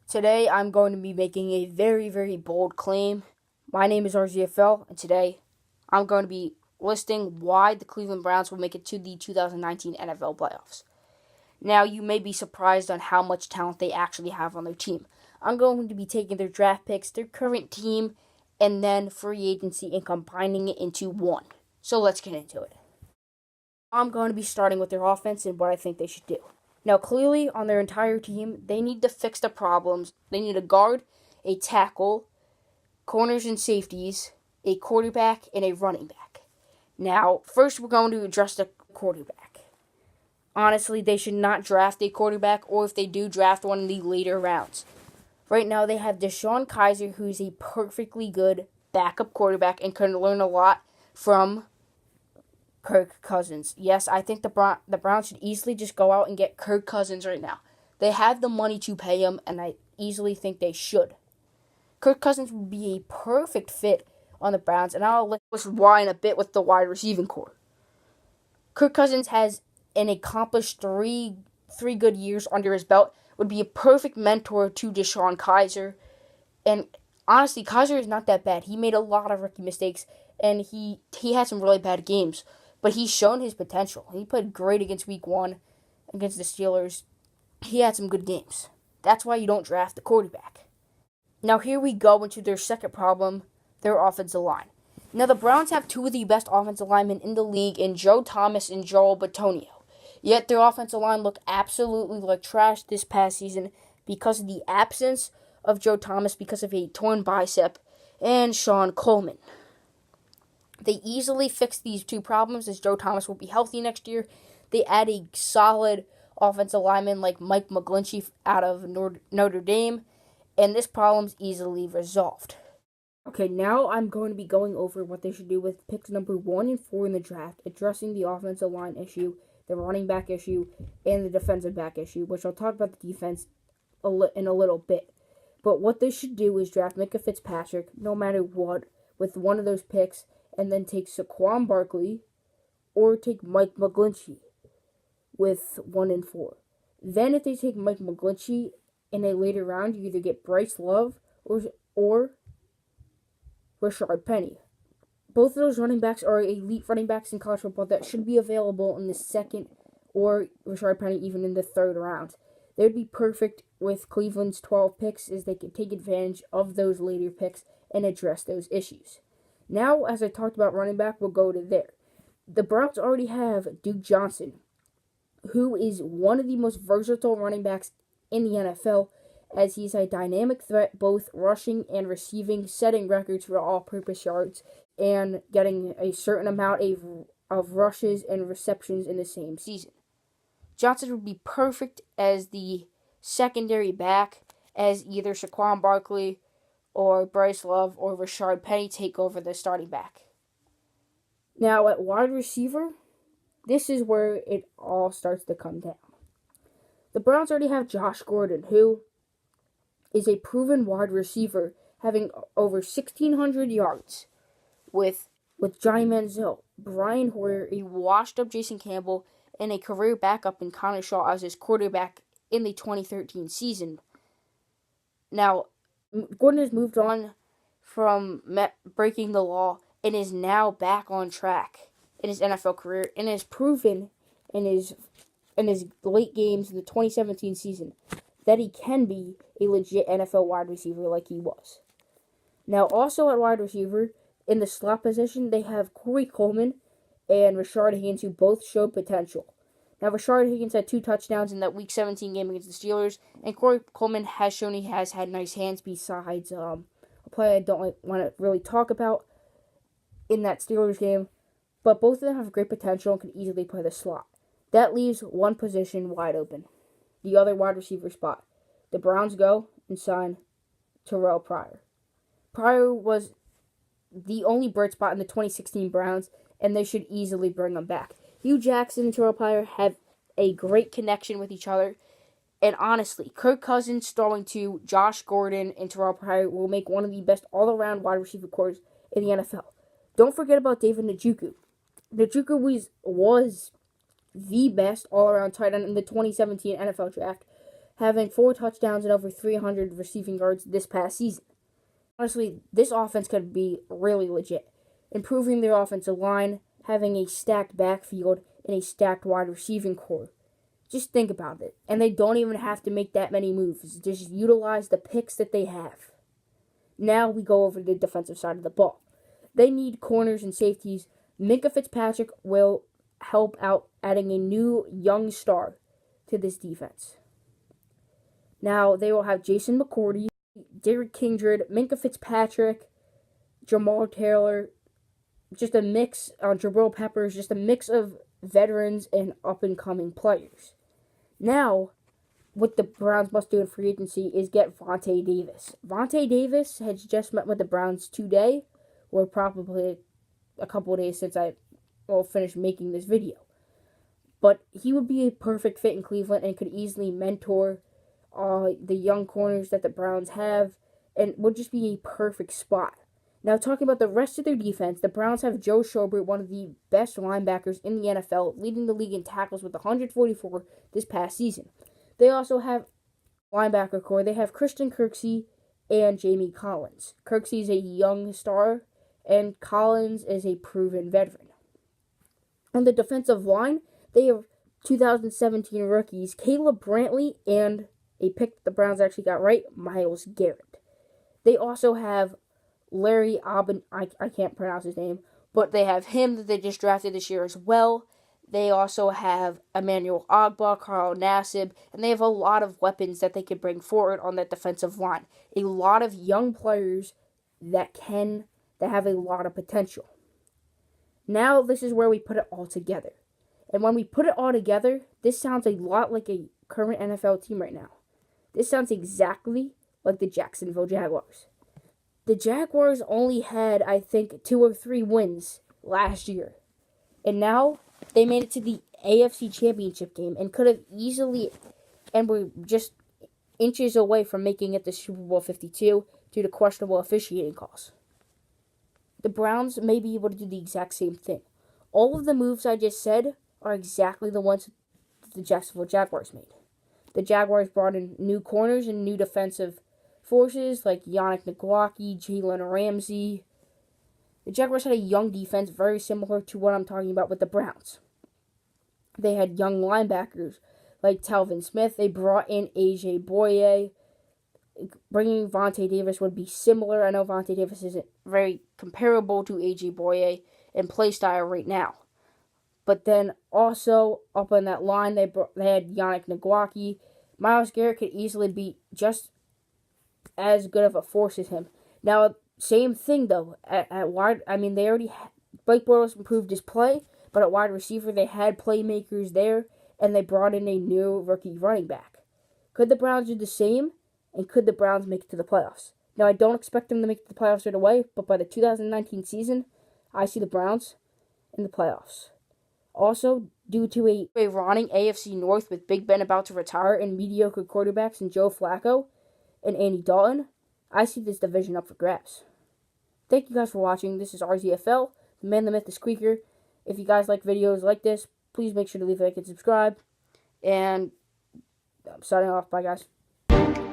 Today I'm going to be making a very, very bold claim. My name is RZFL, and today I'm going to be listing why the Cleveland Browns will make it to the 2019 NFL playoffs. Now, you may be surprised on how much talent they actually have on their team. I'm going to be taking their draft picks, their current team, and then free agency and combining it into one. So let's get into it. I'm going to be starting with their offense and what I think they should do. Now, clearly, on their entire team, they need to fix the problems. They need a guard, a tackle, corners and safeties, a quarterback, and a running back. Now, first we're going to address the quarterback. Honestly, they should not draft a quarterback, or if they do, draft one in the later rounds. Right now, they have DeShone Kizer, who's a perfectly good backup quarterback and can learn a lot from Kirk Cousins. Yes, I think the Browns should easily just go out and get Kirk Cousins right now. They have the money to pay him, and I easily think they should. Kirk Cousins would be a perfect fit on the Browns, and I'll list why in a bit with the wide receiving core. Kirk Cousins has an accomplished three good years under his belt, would be a perfect mentor to DeShone Kizer, and honestly, Kizer is not that bad. He made a lot of rookie mistakes, and he had some really bad games. But he's shown his potential. He played great against Week 1 against the Steelers. He had some good games. That's why you don't draft the quarterback. Now here we go into their second problem, their offensive line. Now the Browns have two of the best offensive linemen in the league in Joe Thomas and Joel Bitonio. Yet their offensive line looked absolutely like trash this past season because of the absence of Joe Thomas because of a torn bicep and Sean Coleman. They easily fix these two problems as Joe Thomas will be healthy next year. They add a solid offensive lineman like Mike McGlinchey out of Notre Dame, and this problem's easily resolved. Okay, now I'm going to be going over what they should do with picks number 1 and 4 in the draft, addressing the offensive line issue, the running back issue, and the defensive back issue, which I'll talk about the defense in a little bit. But what they should do is draft Minkah Fitzpatrick, no matter what, with one of those picks, and then take Saqaun Barkley, or take Mike McGlinchey with 1 and 4. Then if they take Mike McGlinchey in a later round, you either get Bryce Love or Rashard Penny. Both of those running backs are elite running backs in college football that should be available in the second, or Rashard Penny even in the third round. They would be perfect with Cleveland's 12 picks, as they could take advantage of those later picks and address those issues. Now, as I talked about running back, we'll go to there. The Browns already have Duke Johnson, who is one of the most versatile running backs in the NFL, as he's a dynamic threat both rushing and receiving, setting records for all-purpose yards, and getting a certain amount of rushes and receptions in the same season. Johnson would be perfect as the secondary back, as either Saqaun Barkley or Bryce Love or Rashard Penny take over the starting back. Now, at wide receiver, this is where it all starts to come down. The Browns already have Josh Gordon, who is a proven wide receiver, having over 1,600 yards with Johnny Manziel, Brian Hoyer, a washed-up Jason Campbell, and a career backup in Connor Shaw as his quarterback in the 2013 season. Now, Gordon has moved on from breaking the law and is now back on track in his NFL career and has proven in his late games in the 2017 season that he can be a legit NFL wide receiver like he was. Now, also at wide receiver, in the slot position, they have Corey Coleman and Rashard Higgins, who both showed potential. Now, Rashard Higgins had 2 touchdowns in that Week 17 game against the Steelers, and Corey Coleman has shown he has had nice hands besides a play I don't want to really talk about in that Steelers game, but both of them have great potential and can easily play the slot. That leaves one position wide open, the other wide receiver spot. The Browns go and sign Terrell Pryor. Pryor was the only bright spot in the 2016 Browns, and they should easily bring him back. Hugh Jackson and Terrell Pryor have a great connection with each other. And honestly, Kirk Cousins throwing to Josh Gordon and Terrell Pryor will make one of the best all-around wide receiver cores in the NFL. Don't forget about David Njoku. Njoku was the best all-around tight end in the 2017 NFL draft, having 4 touchdowns and over 300 receiving yards this past season. Honestly, this offense could be really legit. Improving their offensive line, having a stacked backfield, and a stacked wide receiving core. Just think about it. And they don't even have to make that many moves. Just utilize the picks that they have. Now we go over to the defensive side of the ball. They need corners and safeties. Minkah Fitzpatrick will help out adding a new young star to this defense. Now they will have Jason McCourty, Derrick Kindred, Minkah Fitzpatrick, Jamal Taylor, just a mix, Jabril Peppers, just a mix of veterans and up-and-coming players. Now, what the Browns must do in free agency is get Vontae Davis. Vontae Davis has just met with the Browns today, or probably a couple of days since I finished making this video. But he would be a perfect fit in Cleveland and could easily mentor the young corners that the Browns have, and would just be a perfect spot. Now, talking about the rest of their defense, the Browns have Joe Schobert, one of the best linebackers in the NFL, leading the league in tackles with 144 this past season. They also have linebacker core. They have Christian Kirksey and Jamie Collins. Kirksey is a young star, and Collins is a proven veteran. On the defensive line, they have 2017 rookies Caleb Brantley and a pick that the Browns actually got right, Myles Garrett. They also have Larry Aubin, I can't pronounce his name, but they have him that they just drafted this year as well. They also have Emmanuel Ogbah, Carl Nassib, and they have a lot of weapons that they could bring forward on that defensive line. A lot of young players that have a lot of potential. Now this is where we put it all together. And when we put it all together, this sounds a lot like a current NFL team right now. This sounds exactly like the Jacksonville Jaguars. The Jaguars only had, I think, 2 or 3 wins last year. And now they made it to the AFC Championship game and could have easily, and were just inches away from making it to Super Bowl 52 due to questionable officiating calls. The Browns may be able to do the exact same thing. All of the moves I just said are exactly the ones that the Jacksonville Jaguars made. The Jaguars brought in new corners and new defensive forces like Yannick Ngakoue, Jalen Ramsey. The Jaguars had a young defense very similar to what I'm talking about with the Browns. They had young linebackers like Telvin Smith. They brought in A.J. Boye. Bringing Vontae Davis would be similar. I know Vontae Davis isn't very comparable to A.J. Boye in play style right now. But then also up on that line, they had Yannick Ngakoue. Myles Garrett could easily be just as good of a force as him. Now, same thing though. At wide, they already Blake Bortles improved his play, but at wide receiver they had playmakers there, and they brought in a new rookie running back. Could the Browns do the same? And could the Browns make it to the playoffs? Now, I don't expect them to make it to the playoffs right away, but by the 2019 season, I see the Browns in the playoffs. Also, due to a rotting AFC North with Big Ben about to retire and mediocre quarterbacks in Joe Flacco and Andy Dalton, I see this division up for grabs. Thank you guys for watching. This is RZFL, the man, the myth, the squeaker. If you guys like videos like this, please make sure to leave a like and subscribe. And I'm signing off. Bye, guys.